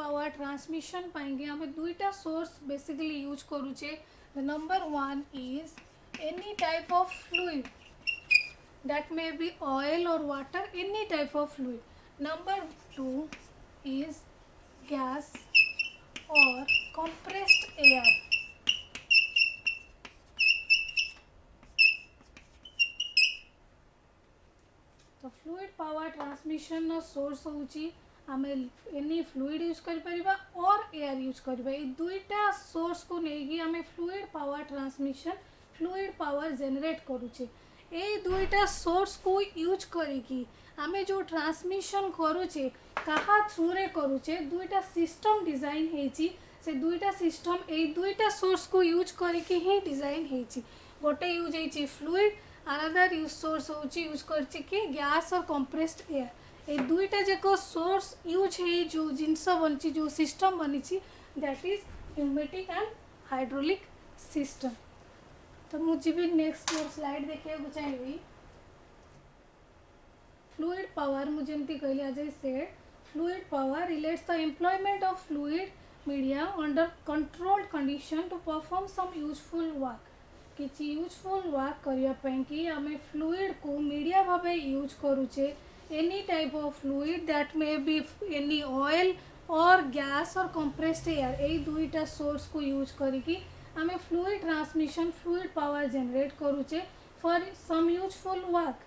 Power transmission पाएंगे हमें दुईटा सोर्स बेसिकली यूज करूचे। The number one is any type of fluid that may be oil or water, any type of fluid. Number two is gas or compressed air. तो fluid power transmission source होची आमे any fluid use कर परिबा और air use करबा। ए दुईटा source को नेगी आमे fluid power transmission fluid power generate करूचे। ए दुईटा सोर्स को यूज करिकी आमे जो ट्रांसमिशन करूचे कहा थ्रू रे करूचे दुईटा सिस्टम डिजाइन हेची। से दुईटा सिस्टम ए दुईटा सोर्स को यूज करिकी ही डिजाइन हेची। गोटे यूज हेची फ्लूइड अनदर यूज सोर्स होची यूज करछि कि गैस और कंप्रेस्ड एयर। ए दुईटा जाको सोर्स यूज है जो जिनस बनची जो सिस्टम बनीची that is pneumatic and hydraulic system. तो मुझे भी नेक्स्ट स्लाइड देखिए चाहिए। फ्लूइड पावर मुझे एमती कहली आज I said fluid power relates the employment of fluid media under controlled condition to perform some useful work. किसी यूजफुल वर्क करने कि आम फ्लूइड को मीडिया भाव यूज करूचे। Any type of fluid that may be any oil और gas और compressed air ए दुईटा सोर्स को यूज करिकी आम fluid transmission fluid power generate करूचे फॉर सम यूजफुल वर्क।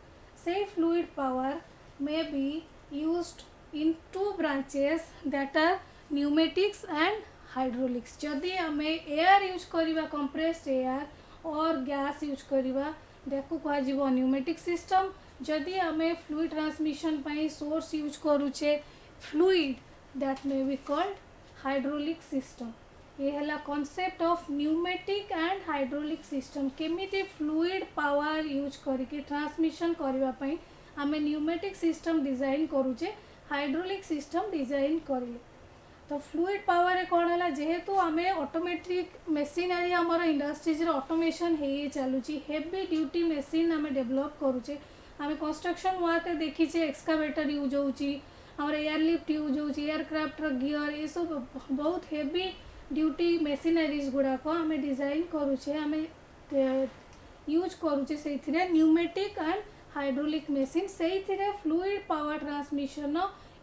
से fluid power may be used in two branches that are pneumatics and hydraulics. जदि आम एयर यूज करवा कंप्रेस्ड एयर और गैस यूज करवा देखो कह न्यूमेटिक सिस्टम। जदि आम फ्लूइड ट्रांसमिशन पाई सोर्स यूज करूचे fluid that may be called hydraulic system. ये है concept of pneumatic and hydraulic system. केमिति फ्लूइड पावर यूज करके ट्रांसमिशन करने आम न्यूमेटिक सिस्टम डिजाइन करूचे हाइड्रोलिक सिस्टम डिजाइन करें। तो फ्लूइड पावर कौन है जेहेतु आम ऑटोमेटिक मशीनरी आमर इंडस्ट्रीज ऑटोमेशन हो चलुची हेवी ड्यूटी मशीन आम डेवलप करूचे। आम कंस्ट्रक्शन वर्क देखीचे एक्सकावेटर यूज होची आमर एयरलिफ्ट यूज होची एयरक्राफ्ट गियर ये सब बहुत हेवी ड्यूटी मशीनरीज गुड़ाक आम डिजाइन करूचे आम यूज करूचे से न्यूमेटिक एंड हाइड्रोलिक मशीन से फ्लूइड पावर ट्रांसमिशन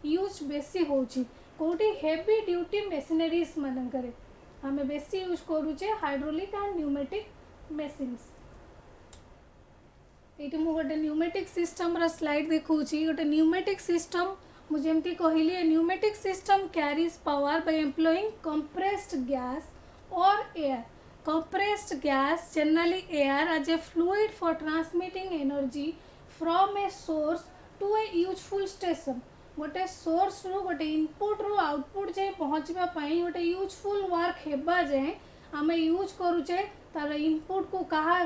यूज बेसी होची कौटी हेवी ड्यूटी मशीनरीज मानकरे आम बेसी यूज करूचे हाइड्रोलिक एंड न्यूमेटिक मशीन्स। ये मुझे गोटे न्यूमेटिक सिस्टम रा स्लाइड देखौची। गोटे न्यूमेटिक सिस्टम मुझे एमती कहली pneumatic system carries power by employing compressed gas और air. Compressed gas generally air as a fluid for transmitting energy from a source to a useful station. गोटे source रु गोटे इनपुट रु आउटपुट जाए पहुँचापी गोटे यूजफुल वर्क हेबा जाए आम यूज करूचे तार इनपुट को कहा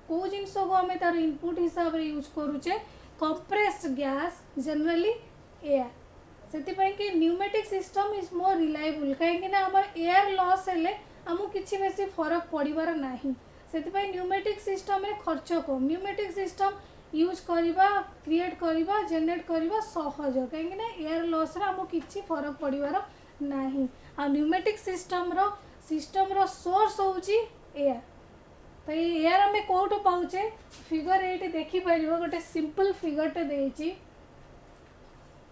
कौ जिनस को आम तार इनपुट हिसाब से यूज करूचे कंप्रेस्ड गैस जनरली एयर। से pneumatic system is more reliable कहीं आम एयर लॉस हेले आमको किसी बेसी फरक पड़ार ना से न्यूमेटिक सिस्टम रे खर्च कम। न्यूमेटिक सिस्टम यूज करवा क्रिएट करवा जनरेट करवा सहज कहीं एयर लॉस रे आमको किसी फरक पड़ार ना। आ न्यूमेटिक सिस्टम रो सोर्स होची एयर। तो ये एयर आम कौटू पाचे फिगर ये देखिपर गोटे सिंपल फिगरटे देची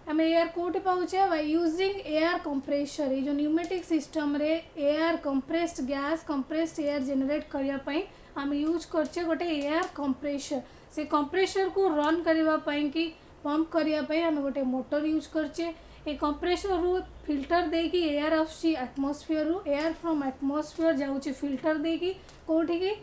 आम एयर कौटी पाचे बाय यूजिंग एयर कंप्रेसर। ये जो न्यूमेटिक सिस्टम रे air compressed gas compressed air generate करने आम यूज करचे गोटे एयर कंप्रेसर। से कंप्रेसर को रन करने कि पंप करने आम गोटे मोटर यूज करचे। ए कंप्रेसर रु फिल्टर देकी एयर आसुची एटमॉस्फेयर रु एयर फ्रॉम एटमॉस्फेयर जाऊँगी फिल्टर देकी कौटी की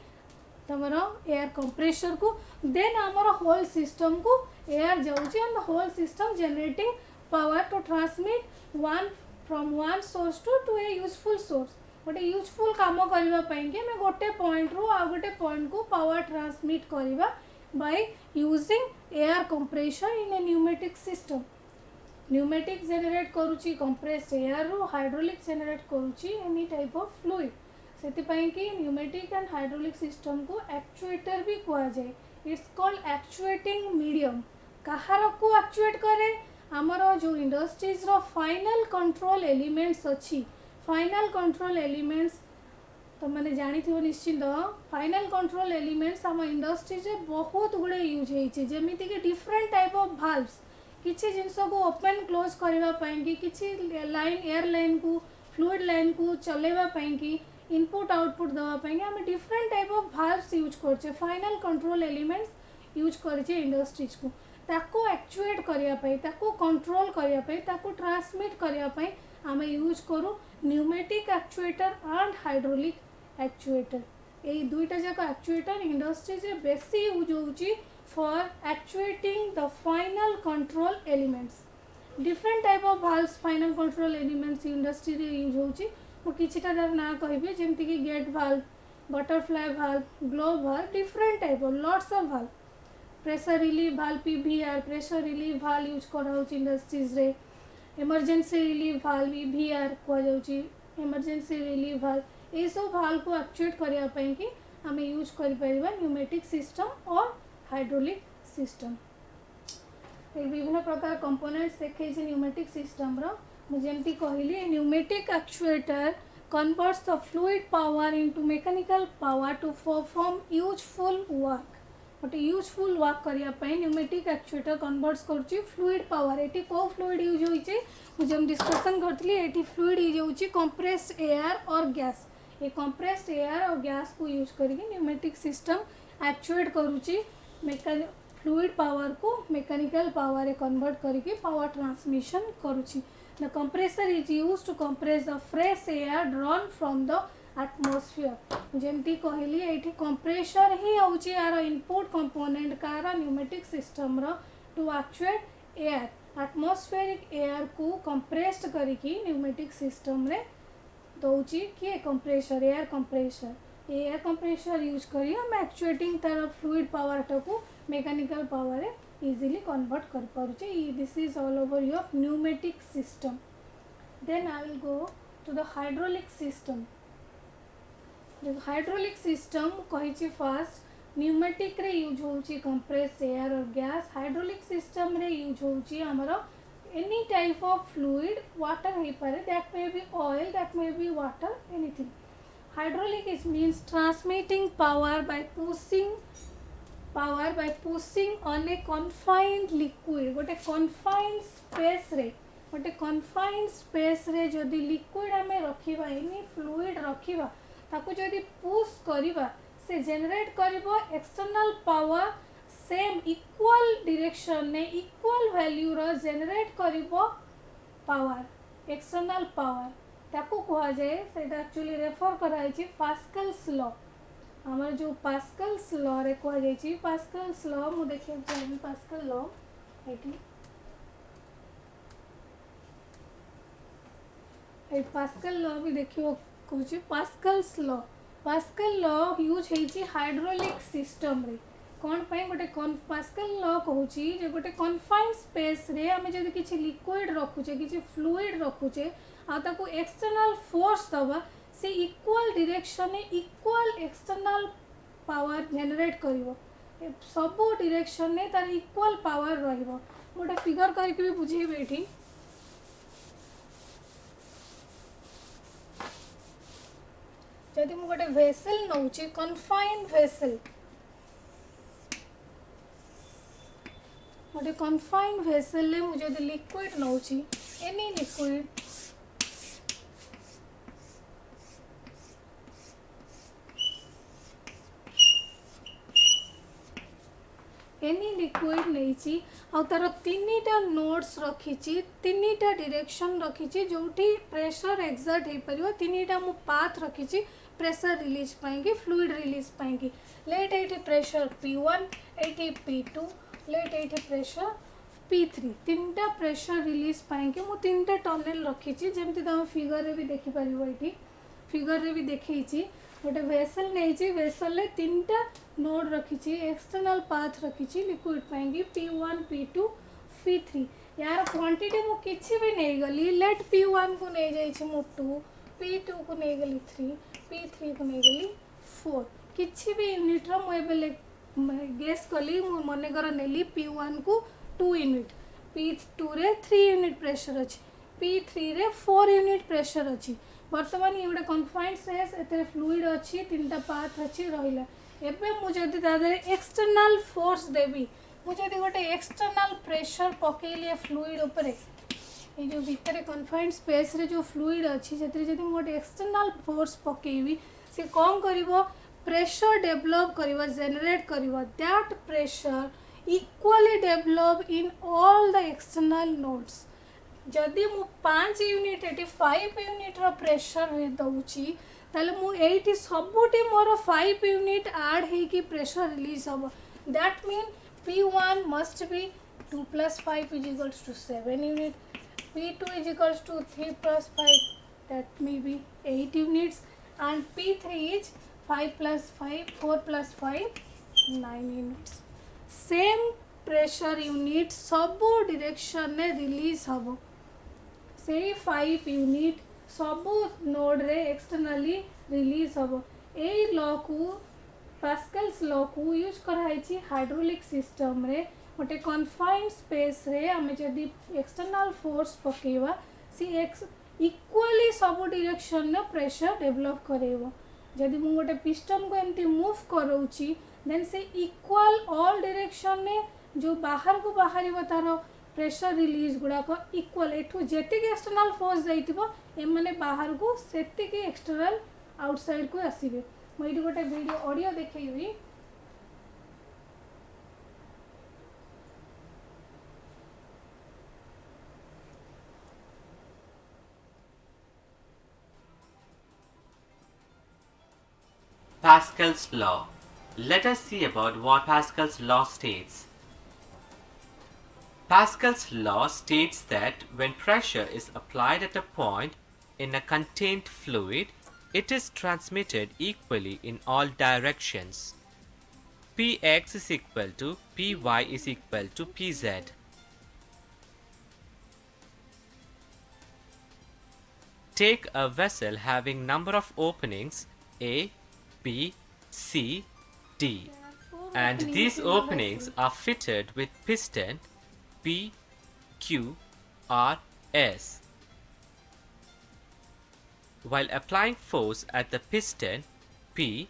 तमर एयर कंप्रेसर को देन आमर होल सिस्टम को एयर जाऊँगी and whole system generating power to transmit one from one source to a useful source. गोटे यूजफुल काम करने कि आम गोटे पॉइंट रु आ गोटे पॉइंट को पावर ट्रांसमिट करवा by using air compressor in a pneumatic system. Pneumatic generate करुची कंप्रेस्ड एयर रु हाइड्रोलिक जनरेट करुची एनी टाइप ऑफ फ्लूइड। से कि न्यूमेटिक एंड हाइड्रोलिक सिस्टम को एक्चुएटर भी कह जाए। It's called actuating medium. कहार को एक्चुएट करे आमर जो इंडस्ट्रीज रो फाइनल कंट्रोल एलिमेंट्स अच्छी फाइनल कंट्रोल एलिमेंट्स तो मैंने जानी थी निश्चिंत फाइनल कंट्रोल एलिमेंट्स आम इंडस्ट्रीज बहुत गुड़े यूज होती कि डिफरेंट टाइप ऑफ भाल्व्स किसी जिनस को ओपन क्लोज करने किसी लाइन एयर लाइन को फ्लूइड लाइन को चलैवाई इनपुट आउटपुट देवाई आम डिफरेंट टाइप ऑफ भाल्व्स यूज करछे फाइनल कंट्रोल एलिमेंट्स यूज करछे इंडस्ट्रीज को ताको एक्चुएट करने ताको कंट्रोल करने ताको ट्रांसमिट करने आम यूज करूँ pneumatic actuator and hydraulic actuator ये दुईटा जाक एक्चुएटर इंडस्ट्रीज बेसी यूज होची for actuating the final control elements different type of valves final control elements industry use होची मु किछिटा तार ना कहबी जेमति कि gate valve butterfly valve globe valve different type of lots of valve pressure relief valve PVR pressure relief valve use कराउची industries रे इमरजेंसी रिलीफ भाल्व ईवीआर कह जाउची इमरजेंसी रिलीफ भाल्व ये सब भाल्व को एक्चुएट करने पई कि आम यूज कर परिबा न्यूमेटिक सिस्टम और हाइड्रोलिक सिस्टम विभिन्न प्रकार कंपोनेंट्स देखे न्यूमेटिक सिस्टम रो मुझे कहली pneumatic actuator converts the fluid power into mechanical power to perform useful work गोटे यूजफुल वर्क करने न्यूमेटिक एक्चुएटर कन्वर्ट्स करुच्ची फ्लूइड पावर ये कौ फ्लूइड यूज होती मुझे डिस्कसन करी ये फ्लूइड यूज होती कंप्रेस्ड एयर और गैस ये कंप्रेस्ड एयर और गैस को यूज करके pneumatic system actuate करुच्ची fluid power को मैकेनिकल पावर कन्वर्ट करके पावर ट्रांसमिशन करुच्ची the compressor is use to compress the fresh air drawn from the atmosphere जमती कहली ये कंप्रेसर ही हूँ यार इनपुट कंपोनेंट कार न्यूमेटिक सिस्टम रो to actuate air atmospheric air को कंप्रेस्ड करके न्यूमेटिक सिस्टम रे दौची किए कंप्रेसर एयर कंप्रेसर यूज करी हम एक्चुएटिंग तार फ्लूइड पावर टाको मैकेनिकल पावर इजीली कन्वर्ट कर पारुचे this is all over your pneumatic system then I will go to the hydraulic system hydraulic system कही फास्ट न्यूमेटिक रे यूज होची compress air और गैस हाइड्रोलिक सिस्टम रे use होची हमरो any type of fluid water हो पारे that may be oil that may be water anything hydraulic is means transmitting power by pushing on a confined liquid गोटे confined space रे जदि liquid आमे रखिबा any fluid रखिबा ताको जदि push करिबा से generate करिबो external power same equal direction ने equal value रो generate करिबो power external power ताको कहा जाए से एक्चुअली रेफर कराई पास्कल्स लॉ आमर जो पास्कल्स लॉ रे कहा जाए पास्कल्स लॉ मु देखिए चाहिए पास्कल लॉ ये पास्कल लॉ भी देखियो कहूँ पास्कल लॉ यूज होती हाइड्रोलिक सिस्टम रे कौन पाई गोटे पास्कल लॉ कहूँ जे गोटे कन्फाइंड स्पेस रे आमे जदि किछि लिक्विड रखुचे किछि फ्लूइड रखुचे आ ताको एक्सटर्नल फोर्स दबा से equal direction equal external power generate करिवो सब डायरेक्शन ने तार इक्वल पावर रहिवो गोटे फिगर करके भी बुझेबे एठी जदि मु गोटे वेसल नउची कन्फाइंड वेसल गोटे कन्फाइंड वेसल ले मुझे लिक्विड नउची एनी लिक्विड एनी लिक्विड नहीं आ तार तीनटा नोड्स रखी तीनटा डायरेक्शन रखी जोठी प्रेशर एक्सर्ट हो पार तीनटा मु पाथ रखी प्रेशर रिलीज पाएंगे फ्लूइड रिलीज पाएंगे लेट ये प्रेशर P1 ये P2 लेट ये प्रेशर P3 तीनटा प्रेशर रिलीज पाएंगे मु तीनटा टनेल रखी जमी तुम फिगर रे भी देखिपर ये फिगर रे भी देखी गोटे वेसल नहीं वेसल तीनटा नोड रखी एक्सटर्नल पाथ रखी लिक्विड पाएंगे P1 P2 P3 यार क्वांटिटी मु किछि भी नहीं गली लेट P1 को नहीं जाइए मु 2 P2 को नहीं गली 3 P3 को नहीं गली 4 किछि भी यूनिट रो मु गेस कली मु मनेकर नेली P1 को 2 यूनिट P2 रे 3 यूनिट प्रेशर अछि, P3 रे 4 यूनिट प्रेशर अछि। वर्तमान ये गोटे कन्फाइंड स्पेस, एते फ्लूइड अछि, तीनटा पाथ अछि रहिला। एबे मु जदि तादरे एक्सटर्नल फोर्स देबी, मु जदि गोटे एक्सटर्नल प्रेशर पकेइली फ्लूइड उपरे, ये जो भितर कन्फाइंड स्पेस रे जो फ्लूइड अछि सेतिर जदि मु गोटे एक्सटर्नल फोर्स पकेइबी, से कौन करिवो, प्रेशर डेवलप करिवो, जनरेट करिवो। That pressure equally develop in all the external nodes. जदि मु 5 यूनिट एटी 5 यूनिट रो प्रेशर दउची, ताले मु एटी सबुटी मोर 5 यूनिट ऐड हेकी प्रेशर रिलीज हबो। That mean P1 must be 2 plus 5 is equals to 7 unit, P2 is equals to 3 plus 5, that may be 8 units, and P3 is 5 plus 5, 4 plus 5, 9 units. Same pressure unit सबो direction ने release हबो, से 5 unit सबो node रे externally release हबो। A law को, Pascal's law को use कराई हाइड्रोलिक सिस्टम रे। गोटे कन्फाइंड स्पेस रे आमे जदि एक्सटर्नल फोर्स पकेवा, सी इक्वली सब डायरेक्शन ने प्रेशर डेवलप करेबो। जदि मु गोटे पिस्टन को एमती मूव करौची, देन से इक्वल ऑल डायरेक्शन ने जो बाहर को बाहरिबो तारो प्रेशर रिलीज गुड़ाक इक्वल, एठू जेतिक एक्सटर्नल फोर्स जाइतिबो एमाने बाहर को सेतिक एक्सटर्नल आउटसाइड को आसीबे। मैं ये गोटे वीडियो ऑडियो देखैबी। Pascal's law. Let us see about what Pascal's law states. Pascal's law states that when pressure is applied at a point in a contained fluid, it is transmitted equally in all directions. Px is equal to Py is equal to Pz. Take a vessel having number of openings A, B, C, D, and these openings are fitted with piston P, Q, R, S. While applying force at the piston P,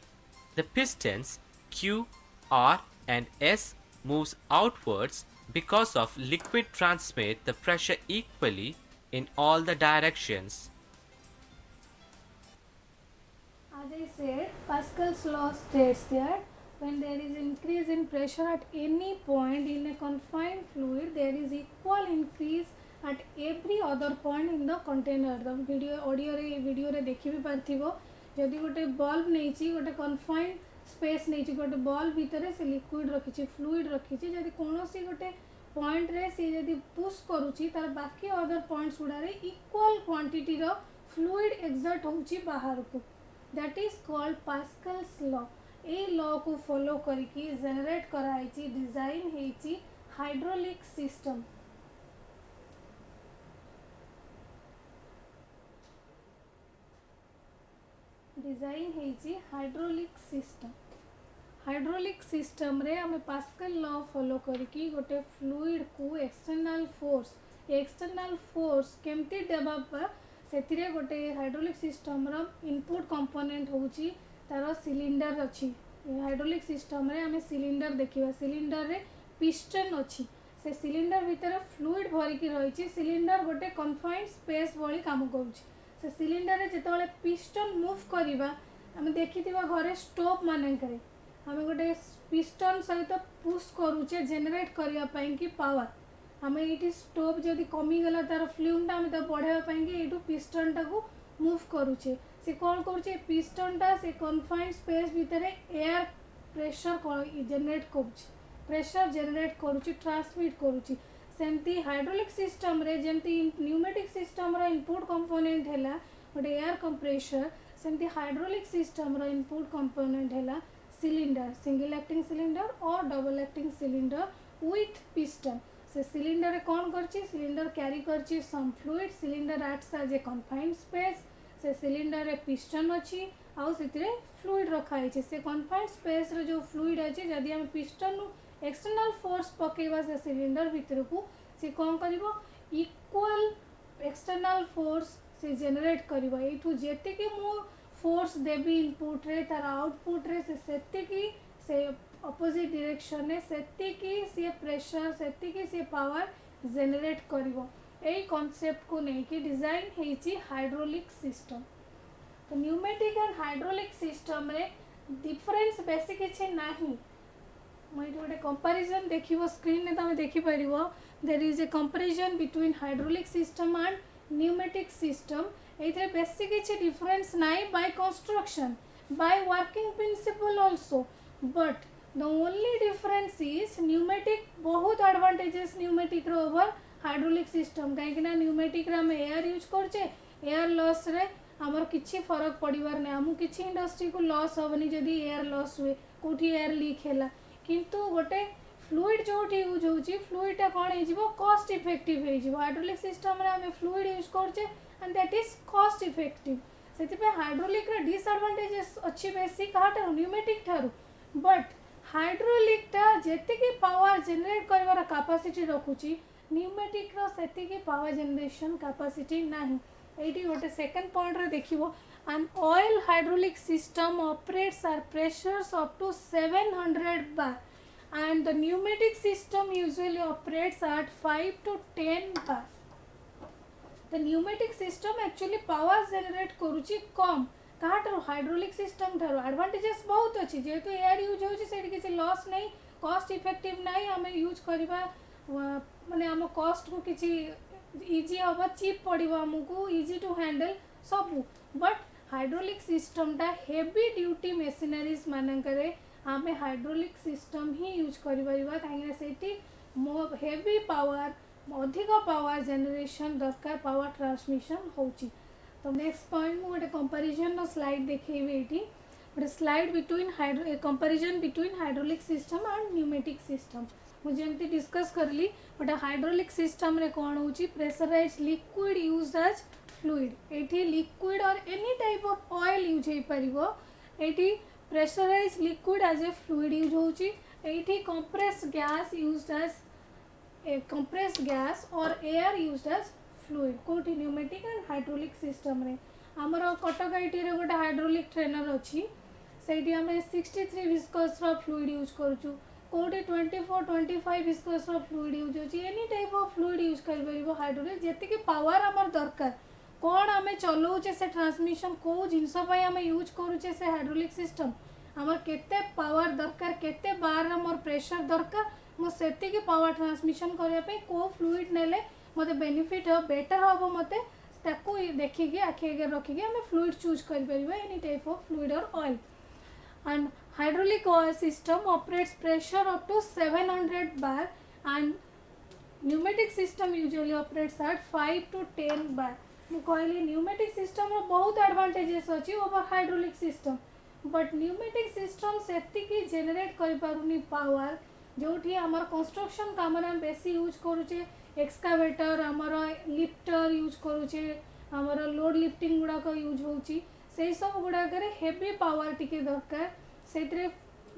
the pistons Q, R, and S moves outwards because of liquid transmit the pressure equally in all the directions. As I said, Pascal's law states that when there is increase in pressure at any point in a confined fluid, there is equal increase at every other point in the container. The video रे देखि भी पारथिबो, जदि गोटे bulb नेछि, गोटे confined space नेछि, गोटे bulb भितरे से liquid रखिछि, fluid रखिछि, जदि कोनोसी गोटे पॉइंट रे से जदि पुश करूछि, तार बाकी अदर पॉइंट्स गुडारे इक्वल क्वांटिटी रो फ्लूइड एक्सर्ट होछि बाहर को। That is called Pascal's law. ए लॉ को फॉलो करके जनरेट कराई, डिजाइन हेची हाइड्रोलिक सिस्टम। डिजाइन हेची हाइड्रोलिक सिस्टम। हाइड्रोलिक सिस्टम रे हमें पास्कल लॉ फॉलो करके गोटे फ्लूइड को एक्सटर्नल फोर्स केमती देबा पर सेतिरे गोटे हाइड्रोलिक सिस्टम रो इनपुट कंपोनेंट होची तार सिलिंडर अछि। हाइड्रोलिक सिस्टम रे हमें सिलिंडर देखिबा, सिलिंडर रे पिस्टन अछि, से सिलिंडर भीतर फ्लूइड भरिकी रहिछि। सिलिंडर गोटे कन्फाइंड स्पेस भली काम करूछि। से सिलिंडर रे जेतबेले पिस्टन मूव करिबा, हमें देखिथिबा घरे स्टोव मानकरे हमें गोटे पिस्टन सहित पुश करूचे जनरेट करिया पई कि पावर। हमें ये स्टोव जदि कमी गला तार फ्लूम टा हमें बढ़ावा पई कि एटू पिस्टन टा को मूव करूचे। से कौन करूचे, पिस्टन टा से कन्फाइंड स्पेस भीतर एयर प्रेशर जनरेट करूचे, प्रेशर जनरेट करूचे, ट्रांसमिट करूचे। सेमती हाइड्रोलिक सिस्टम रे जेमती न्यूमेटिक सिस्टम रो इनपुट कंपोनेंट हैला गोटे एयर कंप्रेशर, सेमती हाइड्रोलिक सिस्टम रो इनपुट कंपोनेंट हैला सिलिंडर, सिंगल एक्टिंग सिलिंडर और double acting cylinder with piston. से सिलिंडर रे कौन करछि, सिलिंडर कैरी करछि some fluid, cylinder acts as a confined space. से सिलिंडर रे पिस्टन अछि आउ सेतिरे फ्लूइड रखा है। से कन्फाइंड स्पेस रे जो फ्लूइड अछि, जदि हम पिस्टन एक्सटर्नल फोर्स पकेबा से सिलिंडर भीतर को, सी कौन करिवो इक्वल एक्सटर्नल फोर्स से जनरेट करिवो एठू जेतिकी मु फोर्स देबी इनपुट रे तार आउटपुट रे से सेतिकी से अपोजिट डायरेक्शन रे सेतिकी से प्रेशर सेतिकी से पावर जनरेट करिवो एई कांसेप्ट को नेकी डिजाइन हेची हाइड्रोलिक सिस्टम। तो न्यूमेटिक एंड हाइड्रोलिक सिस्टम रे डिफरेंस बेसी किछि नाही। मैं गोटे कंपैरिजन देखिबो स्क्रीन ने तमे देखि परिबो there is a comparison between hydraulic system and pneumatic system. एथरे बेसी किछि डिफरेंस नाही by construction by working principle also but the only difference is pneumatic बहुत एडवांटेजेस न्यूमेटिक रो ओवर हाइड्रोलिक सिस्टम कहीं न्यूमेटिक रे हम एयर यूज करछे एयर लॉस रे हमर किछि फरक पड़िबार नै हमु किछि इंडस्ट्री को लॉस होबनी जदी एयर लॉस हुए कोठी एयर लीक हैला किंतु गोटे फ्लूइड जोठी यूज होची फ्लूइड टा कोन हेजिवो कॉस्ट इफेक्टिव हेजिवो हाइड्रोलिक सिस्टम रे हम फ्लूइड यूज करछे and that is cost effective सेति पे हाइड्रोलिक रे डिसएडवांटेजेस अछि बेसी काटा न्यूमेटिक थारु बट हाइड्रोलिक टा जेतिकी पावर जनरेट करबार कैपेसिटी रखुची न्यूमेटिक रो सेतिकी पावर जनरेशन कैपेसिटी नाही। एटी गोटे सेकंड पॉइंट रे देखिबो an oil hydraulic system operates at pressures up to 700 bar and the pneumatic system usually operates at 5 to 10 bar. The pneumatic system actually power generate करूची कम Carter hydraulic system थारो advantages बहुत अछि जेतु air use होची सेठी किछि loss नहीं cost effective नहीं हमें use करबा माने हम कॉस्ट को किछि इजी होबा चीप पड़िबो हमकु इजी टू हैंडल सब बट हाइड्रोलिक सिस्टम टा हेवी ड्यूटी मशीनरीज मानकरे आमे हाइड्रोलिक सिस्टम ही यूज करिबा काहे सेठी हेवी पावर अधिक पावर जनरेशन दरकार पावर ट्रांसमिशन होची। तो नेक्स्ट पॉइंट मु गोटे कंपैरिजन नो स्लाइड देखैबे एठी गोटे slide between comparison between hydraulic system and pneumatic system मुझे एमती डिस्कस करली गोटे हाइड्रोलिक सिस्टम रे कोन होची pressurised liquid used as fluid एठी लिक्विड और any type of oil use हे परिबो एठी pressurised liquid as a fluid use होची एठी compressed gas used as compressed gas or air used as fluid कोठी pneumatic and hydraulic system रे हमर कटक आईटी रे गोटे हाइड्रोलिक ट्रेनर अछि सेठी हमें 63 विस्कस रो फ्लूइड यूज करछु कोठी 24 25 विस्कस रो फ्लूइड यूज होछि any type of fluid use कर परिबो हाइड्रोलिक जेति के पावर हमर दरकार कोन हमें चलौचे से ट्रांसमिशन को जिंस पय हमें यूज करूचे से हाइड्रोलिक सिस्टम हमर केते पावर दरकार केते बार हमर प्रेशर दरकार मो सेति के पावर ट्रांसमिशन करया पे को फ्लूइड नेले मते बेनिफिट हो बेटर हो मते ताको देखि के आखे के रखि के हम फ्लूइड चूज कर परिबा एनी टाइप ऑफ फ्लूइड और oil and hydraulic oil system operates pressure up to 700 bar and pneumatic system usually operates at 5 to 10 bar मु कहली pneumatic system रो बहुत एडवांटेजेस अछि over hydraulic system but pneumatic system सेति की generate करि पारुनी power जोठी हमर construction काम रे बेसी यूज करूचे एक्सकावेटर हमर लिफ्टर यूज करूचे हमर लोड लिफ्टिंग गुडा को यूज होची से सब गुडा करे हेवी पावर टिके दरकार सेतरे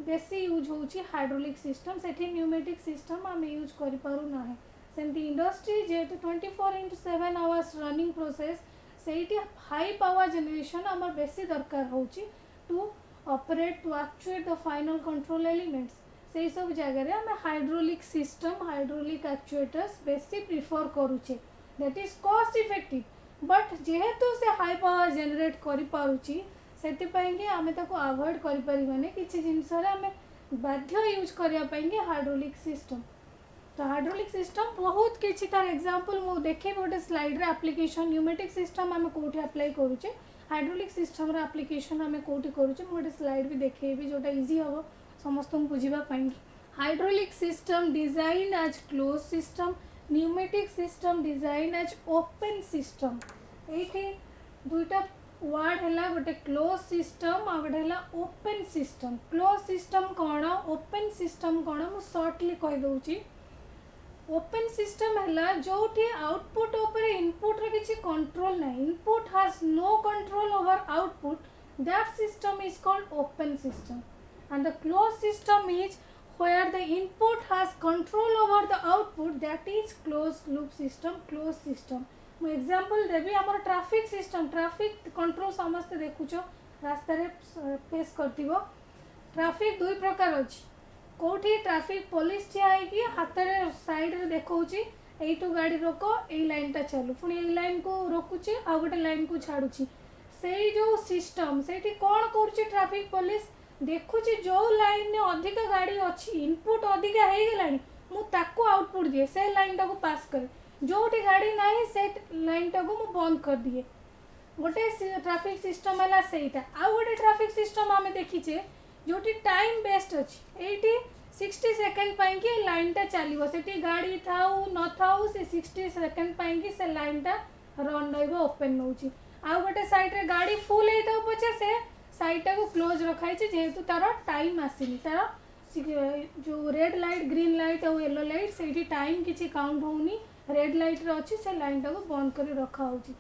बेसी यूज होची हाइड्रोलिक सिस्टम सेठी न्यूमेटिक सिस्टम हम यूज करि पारु नाही सेंती इंडस्ट्री जे 24/7 आवर्स रनिंग प्रोसेस सेठी हाई पावर जनरेशन हमर बेसी दरकार होची to operate to actuate the final control elements से सब जगह रे हम हाइड्रोलिक सिस्टम हाइड्रोलिक एक्चुएटर्स बेसी प्रिफर करूचे that is cost effective but जेहेतु से हाई पावर जनरेट करि पारुची सेति पयंगे हमें ताको अवॉइड करि परिबने किछि जिंस रे हमें बाध्य यूज करिया पयंगे हाइड्रोलिक सिस्टम। तो हाइड्रोलिक सिस्टम बहुत किछि तार एग्जांपल मु देखे गोटे स्लाइड रे एप्लीकेशन न्यूमेटिक सिस्टम हम कोठी अप्लाई करूचे हाइड्रोलिक सिस्टम रे एप्लीकेशन हम कोठी करूचे गोटे स्लाइड भी देखेबी जोटा इजी हबो समस्त बुझा पाएंगे। Hydraulic system design as close system pneumatic system design as open system ये दुईटा वर्ड है गोटे क्लोज सिस्टम आ गोटे है ओपन सिस्टम क्लोज सिस्टम कौन ओपन सिस्टम कौन मु शॉर्टली कह दूची ओपन सिस्टम है जो आउटपुट ऊपर इनपुट रे किछि कंट्रोल ना input has no control over output that system is called open system and the closed system is where the input has control over the output, that is closed loop system, closed system. मैं example देबी हमर traffic system, traffic control समस्त देखुछ रास्ता रे face करथिबो। Traffic दुई प्रकार अछि, कोठी traffic police ठिया है कि हाथ रे साइड रे देखौची एइटू गाड़ी रोको, एई लाइन टा चालू, पुनी एई लाइन को रोकुची आ गोटे लाइन को छाडुची। सेई जो सिस्टम सेठी कोन करूची ट्रैफिक पुलिस देखुची जो लाइन ने अधिक गाड़ी अच्छी इनपुट अधिक हो गलानी मु ताको आउटपुट दिए से लाइन टा को पास करे, जोटी गाड़ी नाही से लाइन टा को मु बंद कर दिए। गोटे ट्रैफिक सिस्टम है सेटा। आ गोटे ट्रैफिक सिस्टम आमे देखिचे जोटी टाइम बेस्ड अच्छी, एटी 60 सेकंड पाई कि लाइन टा चलिबो, सेठी गाड़ी थाउ न थाउ से 60 सेकंड पाई कि से लाइन टा रन रहइबो, ओपन नउची। आ गोटे साइड रे गाड़ी फुल हे तो पछे से साइड को क्लोज रखाई जेहेतु तार टाइम आसनी, तार जो रेड लाइट ग्रीन लाइट और येलो लाइट से टाइम किसी काउंट होनी, रेड लाइट रे अच्छी से लाइन टाको बंद कर रखा होची।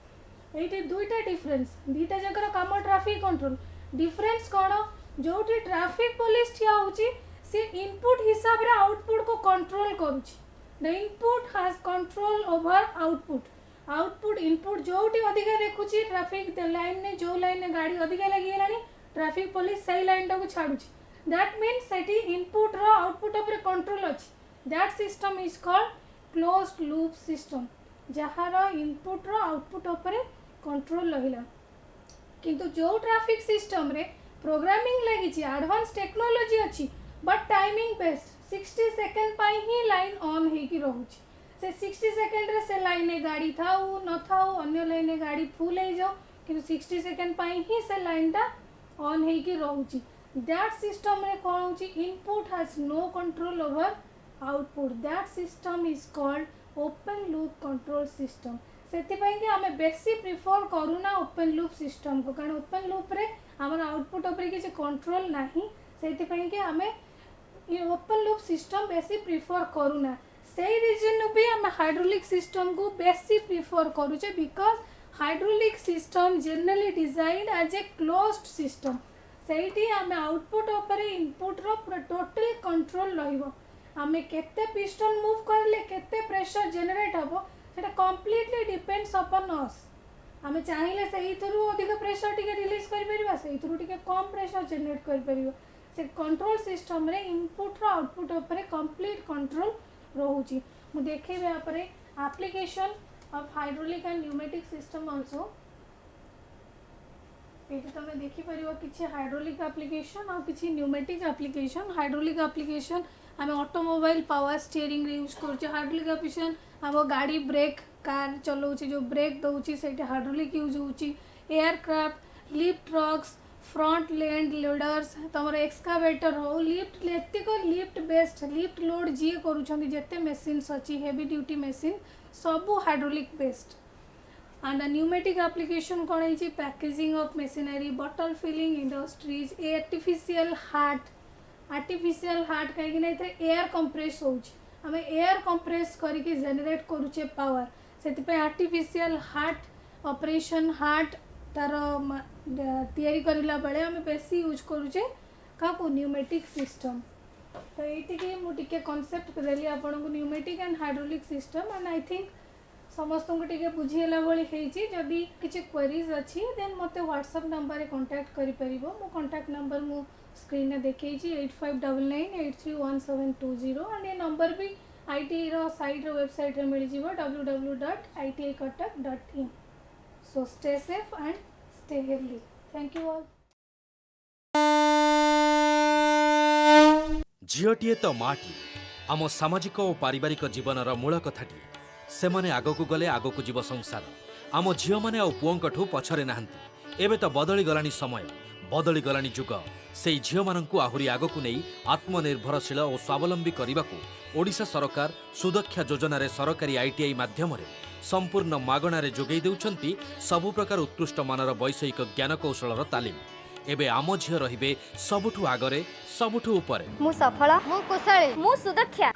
एठी दुईटा डिफरेंस, दुईटा जगह काम ट्रैफिक कंट्रोल डिफरेंस कौन, जो ट्रैफिक पुलिस ठिया होची से इनपुट हिसाब रे आउटपुट को कंट्रोल करूची। The input has control over output, output input जोटी अधिक देखुची ट्रैफिक लाइन ने जो लाइन ने गाड़ी अधिक लगी गलानी ट्रैफिक पुलिस सही लाइन टा को छाडुची। दैट मीन्स सेठी इनपुट रो आउटपुट ऊपर कंट्रोल अछि। That system is called closed loop system, जहार इनपुट रो आउटपुट ऊपर कंट्रोल रहिला। किंतु जो ट्रैफिक सिस्टम रे प्रोग्रामिंग लगी एडवांस टेक्नोलॉजी अछि बट टाइमिंग बेस्ड, 60 सेकंड पाई ही लाइन ऑन हे की रहउची। से 60 सेकंड रे से लाइन गाड़ी थाउ न थाउ अन्य लाइन गाड़ी फुल हो जाओ, कि 60 सेकंड पाई ही से लाइन टा ऑन हे की रहउची। दैट सिस्टम रे कोन होची, input has no control over output. That system is called open loop control system. सेति पई कि हमें बेसी प्रिफर करूना ओपन लूप सिस्टम को, कारण ओपन लूप रे हमर आउटपुट ऊपर किसी कंट्रोल नाही, सेति पई कि हमें ओपन लूप सिस्टम बेसी प्रिफर करूना। सेही रीजन भी हम हाइड्रोलिक सिस्टम को बेसी प्रिफर करूचे, because hydraulic system generally design as a closed system. सेठी हमें आउटपुट ऊपर इनपुट रो पूरा टोटल कंट्रोल रहिबो। हमें केते पिस्टन मूव करले केते प्रेशर जनरेट हबो सेटा कंप्लीटली डिपेंड्स अपॉन अस। हमें चाहिए सही थ्रू अधिक प्रेशर टिके रिलीज कर परिबा, सही थ्रू टिके कम प्रेशर जनरेट कर परिबो। से कंट्रोल सिस्टम रे इनपुट रो आउटपुट ऊपर कंप्लीट कंट्रोल रोहुची। मु देखेबे या परे application of hydraulic and pneumatic system also. एठी तमे देखि परिबो किछि हाइड्रोलिक एप्लीकेशन और किछि न्यूमेटिक एप्लीकेशन। हाइड्रोलिक एप्लीकेशन आम ऑटोमोबाइल पावर स्टीयरिंग रे यूज करछे। हाइड्रोलिक एप्लीकेशन आम गाड़ी ब्रेक कार चलाउछि जो ब्रेक दउछि सेटा हाइड्रोलिक यूज होछि। Aircraft lift trucks front land loaders तुम एक्सकावेटर हो lift एतिक lift based lift load जी करुँच जिते मेसीन्स अच्छी हेवी ड्यूटी मेसीन सबू hydraulic based. And pneumatic application कौन है packaging of machinery bottle filling industries artificial heart कहीं एयर कंप्रेस होमें एयर कंप्रेस करके जेनरेट करुचे पावर से आर्टिफिशियल हार्ट ऑपरेशन हार्ट तार तैयारी करला बेले आम बेसी यूज करुचे क्या न्यूमेटिक सिस्टम। तो ये मुझे कॉन्सेप्ट देली आपन को pneumatic and hydraulic system and I think समस्त को टिके बुझीला भाई जदि किसी क्वेरीज अच्छी देन मते व्हाट्सएप नंबर कांटेक्ट करि परिबो। मो कांटेक्ट नंबर मु स्क्रीन में देखी 8599831720 एंड ये नंबर भी ITI रो साइट रो वेबसाइट रे मिल जिवो www.itikatak.in। So stay safe and stay healthy. Thank you all. झीटीए तो माटी आम सामाजिक और पारिवारिक जीवनर मूल कथाटी से माने आगकू गले आगकू जीव संसार आम झील मैंने आ पुओंकठू पछरे नाहंती। एबे तो बदली गलानी समय बदली गलानी जुग से झील माननकू आहुरी आगकू नहीं आत्मनिर्भरशील और स्वावलंबी करने ओडिशा सरकार सुदक्षा योजन सरकारी ITI माध्यम संपूर्ण मागणारे जोगई देउछंती सबु प्रकार उत्कृष्ट मानर वैषयिक ज्ञान कौशलर तालीम। एबे आम झील रहिबे सबुठु आगरे सबुठु उपरे। मु सफल मु कुशली मु सुदक्षा।